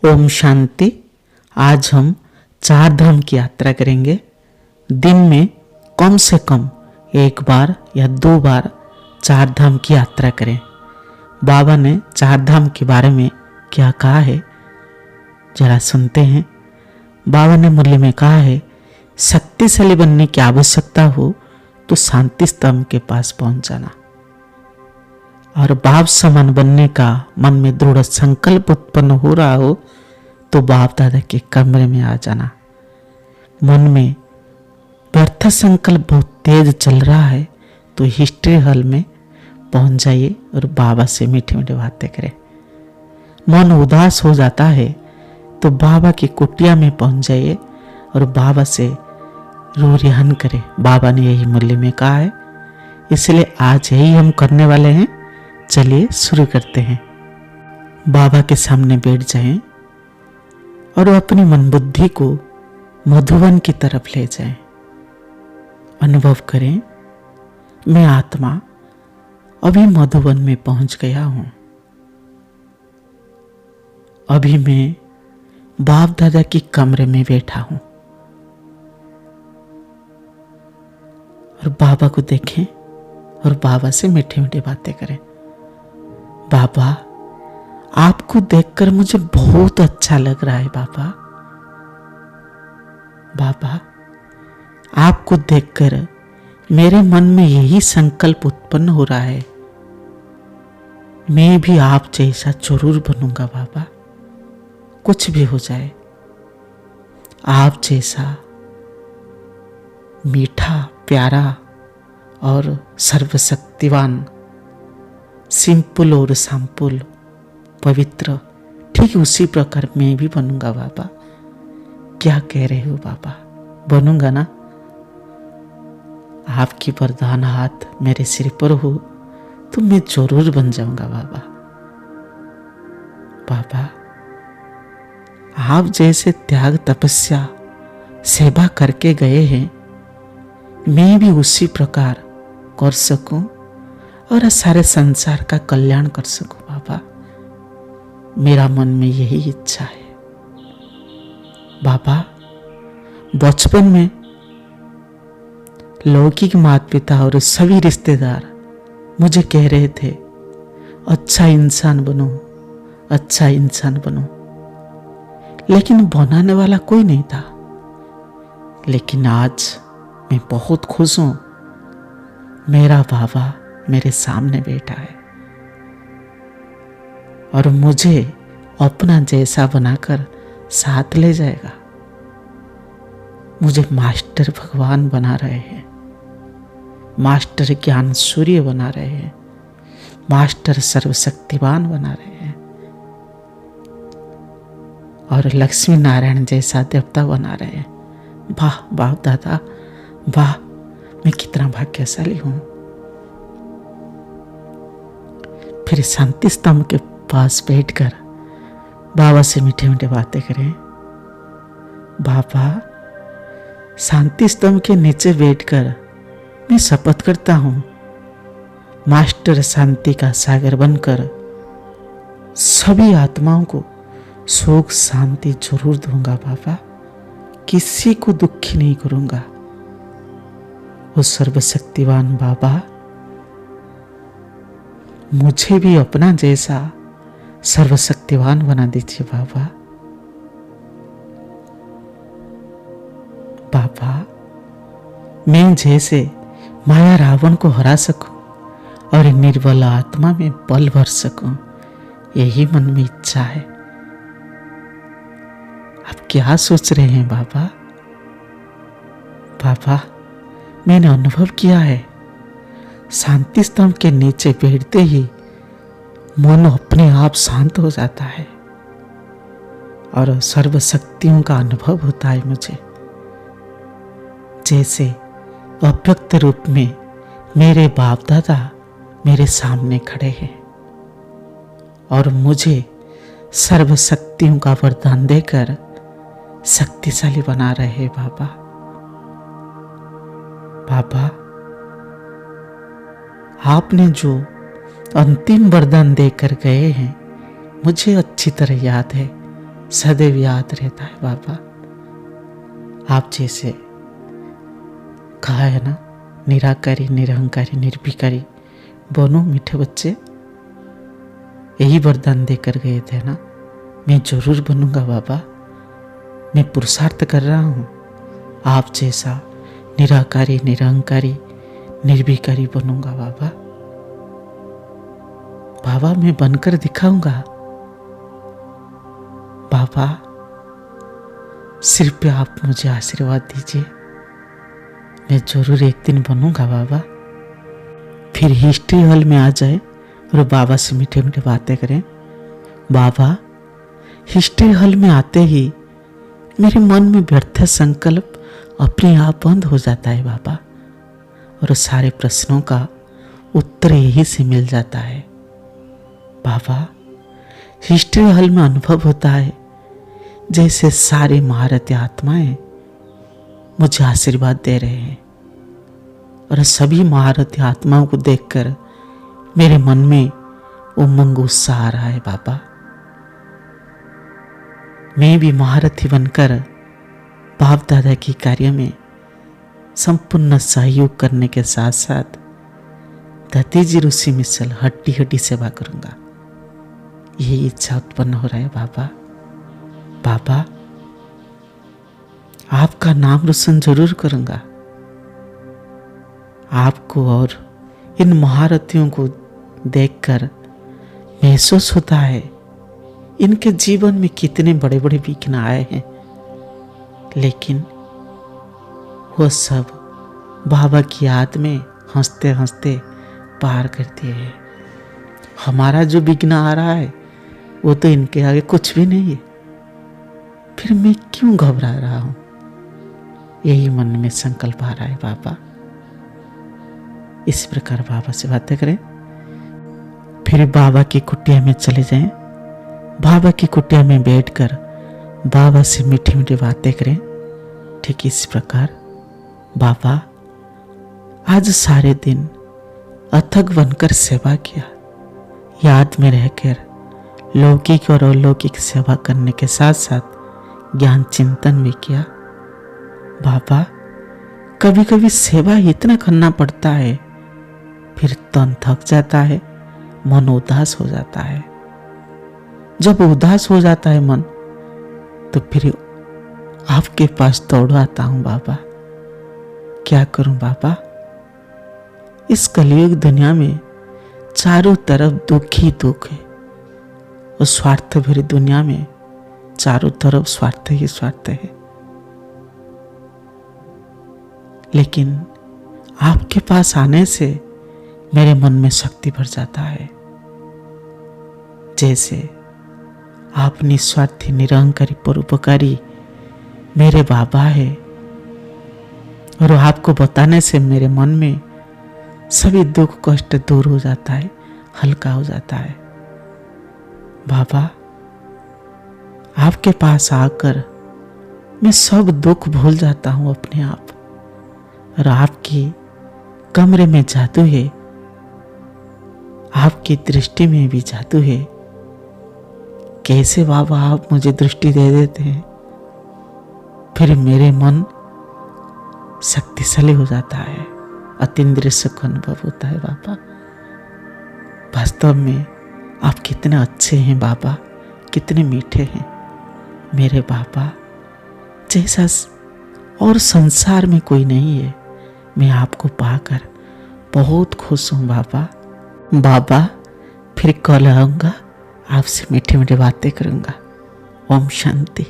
ओम शांति। आज हम चार धाम की यात्रा करेंगे। दिन में कम से कम एक बार या दो बार चार धाम की यात्रा करें। बाबा ने चार धाम के बारे में क्या कहा है जरा सुनते हैं। बाबा ने मुरली में कहा है, शक्तिशाली बनने की आवश्यकता हो तो शांति स्तंभ के पास पहुंच जाना, और बाप समान बनने का मन में दृढ़ संकल्प उत्पन्न हो रहा हो तो बाप दादा के कमरे में आ जाना। मन में व्यर्थ संकल्प बहुत तेज चल रहा है तो हिस्ट्री हॉल में पहुंच जाइए और बाबा से मीठी मीठी बातें करें। मन उदास हो जाता है तो बाबा की कुटिया में पहुंच जाइए और बाबा से रो रिहन करें। बाबा ने यही मुरली में कहा है, इसलिए आज यही हम करने वाले हैं। चलिए शुरू करते हैं। बाबा के सामने बैठ जाएं और अपनी मन बुद्धि को मधुवन की तरफ ले जाएं। अनुभव करें, मैं आत्मा अभी मधुवन में पहुंच गया हूं। अभी मैं बाप दादा की कमरे में बैठा हूं और बाबा को देखें और बाबा से मीठी मीठी बातें करें। बाबा, आपको देखकर मुझे बहुत अच्छा लग रहा है। बाबा, बाबा, आपको देखकर मेरे मन में यही संकल्प उत्पन्न हो रहा है, मैं भी आप जैसा जरूर बनूंगा। बाबा, कुछ भी हो जाए, आप जैसा मीठा, प्यारा और सर्वशक्तिवान, सिंपल और संपुल, पवित्र, ठीक उसी प्रकार मैं भी बनूंगा। बाबा, क्या कह रहे हो बाबा? बनूंगा ना? आपकी वरदान हाथ मेरे सिर पर हो तो मैं जरूर बन जाऊंगा। बाबा, बाबा, आप जैसे त्याग, तपस्या, सेवा करके गए हैं, मैं भी उसी प्रकार कर सकूं और सारे संसार का कल्याण कर सकूं। बाबा, मेरा मन में यही इच्छा है। बाबा, बचपन में लौकिक माता पिता और सभी रिश्तेदार मुझे कह रहे थे, अच्छा इंसान बनो, अच्छा इंसान बनो, लेकिन बनाने वाला कोई नहीं था। लेकिन आज मैं बहुत खुश हूं, मेरा बाबा मेरे सामने बैठा है और मुझे अपना जैसा बनाकर साथ ले जाएगा। मुझे मास्टर भगवान बना रहे हैं, मास्टर ज्ञान सूर्य बना रहे हैं, मास्टर सर्वशक्तिवान बना रहे हैं और लक्ष्मी नारायण जैसा देवता बना रहे हैं। वाह बाप दादा, वाह, मैं कितना भाग्यशाली हूं। फिर शांति स्तंभ के पास बैठकर बाबा से मीठे मीठे बातें करें। बाबा, शांति स्तंभ के नीचे बैठकर मैं शपथ करता हूं, मास्टर शांति का सागर बनकर सभी आत्माओं को सुख शांति जरूर दूंगा। बाबा, किसी को दुखी नहीं करूंगा। वो सर्वशक्तिवान बाबा, मुझे भी अपना जैसा सर्वशक्तिवान बना दीजिए। बाबा, बाबा, मैं जैसे माया रावण को हरा सकूं और निर्बल आत्मा में बल भर सकूं, यही मन में इच्छा है। आप क्या सोच रहे हैं बाबा? बाबा, मैंने अनुभव किया है, शांति स्तंभ के नीचे बैठते ही मन अपने आप शांत हो जाता है और सर्वशक्तियों का अनुभव होता है मुझे। जैसे अव्यक्त रूप में मेरे बाप दादा मेरे सामने खड़े हैं और मुझे सर्वशक्तियों का वरदान देकर शक्तिशाली बना रहे हैं। बाबा, बाबा, आपने जो अंतिम वरदान देकर गए हैं मुझे अच्छी तरह याद है। सदैव याद रहता है बाबा। आप जैसे कहा है ना, निराकारी, निरहंकारी, निर्विकारी बनो मीठे बच्चे, यही वरदान देकर गए थे ना। मैं जरूर बनूंगा बाबा, मैं पुरुषार्थ कर रहा हूं आप जैसा निराकारी, निरहंकारी, निर्विकारी बनूंगा बाबा। बाबा मैं बनकर दिखाऊंगा बाबा। सिर पे आप मुझे आशीर्वाद दीजिए, मैं जरूर एक दिन बनूंगा बाबा। फिर हिस्ट्री हॉल में आ जाए और बाबा से मीठे मीठे बातें करें। बाबा हिस्ट्री हॉल में आते ही मेरे मन में व्यर्थ संकल्प अपने आप बंद हो जाता है बाबा, और सारे प्रश्नों का उत्तर यही से मिल जाता है बाबा। हिस्ट्री हॉल में अनुभव होता है जैसे सारे महारथी आत्माएं मुझे आशीर्वाद दे रहे हैं, और सभी महारथी आत्माओं को देखकर मेरे मन में उमंग उत्साह आ रहा है बाबा। मैं भी महारथी बनकर बाप दादा की कार्य में संपूर्ण सहयोग करने के साथ साथ दतीजी ऋषि मिसल हड्डी हड्डी सेवा करूंगा, यही इच्छा उत्पन्न हो रहा है बाबा। बाबा आपका नाम रोशन जरूर करूंगा। आपको और इन महारथियों को देखकर महसूस होता है इनके जीवन में कितने बड़े बड़े विघ्न आए हैं, लेकिन वो सब बाबा की याद में हंसते हंसते पार कर दिए हैं। हमारा जो विघ्न आ रहा है वो तो इनके आगे कुछ भी नहीं है, फिर मैं क्यों घबरा रहा हूं? यही मन में संकल्प आ रहा है बाबा। इस प्रकार बाबा से बातें करें, फिर बाबा की कुटिया में चले जाएं। बाबा की कुटिया में बैठकर बाबा से मीठी मीठी बातें करें। ठीक इस प्रकार बाबा आज सारे दिन अथक बनकर सेवा किया, याद में रहकर लौकिक और अलौकिक सेवा करने के साथ साथ ज्ञान चिंतन भी किया। बाबा कभी कभी सेवा इतना करना पड़ता है, फिर तन थक जाता है, मन उदास हो जाता है। जब उदास हो जाता है मन, तो फिर आपके पास दौड़ आता हूं बाबा। क्या करूं बाबा? इस कलयुग दुनिया में चारों तरफ दुख ही दुख है, और स्वार्थ भरी दुनिया में चारों तरफ स्वार्थ ही स्वार्थ है। लेकिन आपके पास आने से मेरे मन में शक्ति भर जाता है, जैसे आप निस्वार्थी, निरहंकारी, परोपकारी मेरे बाबा है, और आपको बताने से मेरे मन में सभी दुख कष्ट दूर हो जाता है, हल्का हो जाता है। बाबा आपके पास आकर मैं सब दुख भूल जाता हूं अपने आप, और आपकी कमरे में जादू है, आपकी दृष्टि में भी जादू है। कैसे बाबा आप मुझे दृष्टि दे देते हैं, फिर मेरे मन शक्तिशाली हो जाता है, अतीन्द्रिय सुख अनुभव होता है बाबा। वास्तव में आप कितने अच्छे हैं बाबा, कितने मीठे हैं मेरे बाबा। जैसा और संसार में कोई नहीं है। मैं आपको पाकर बहुत खुश हूँ बाबा। बाबा फिर कल आऊँगा, आपसे मीठी मीठी बातें करूँगा। ओम शांति।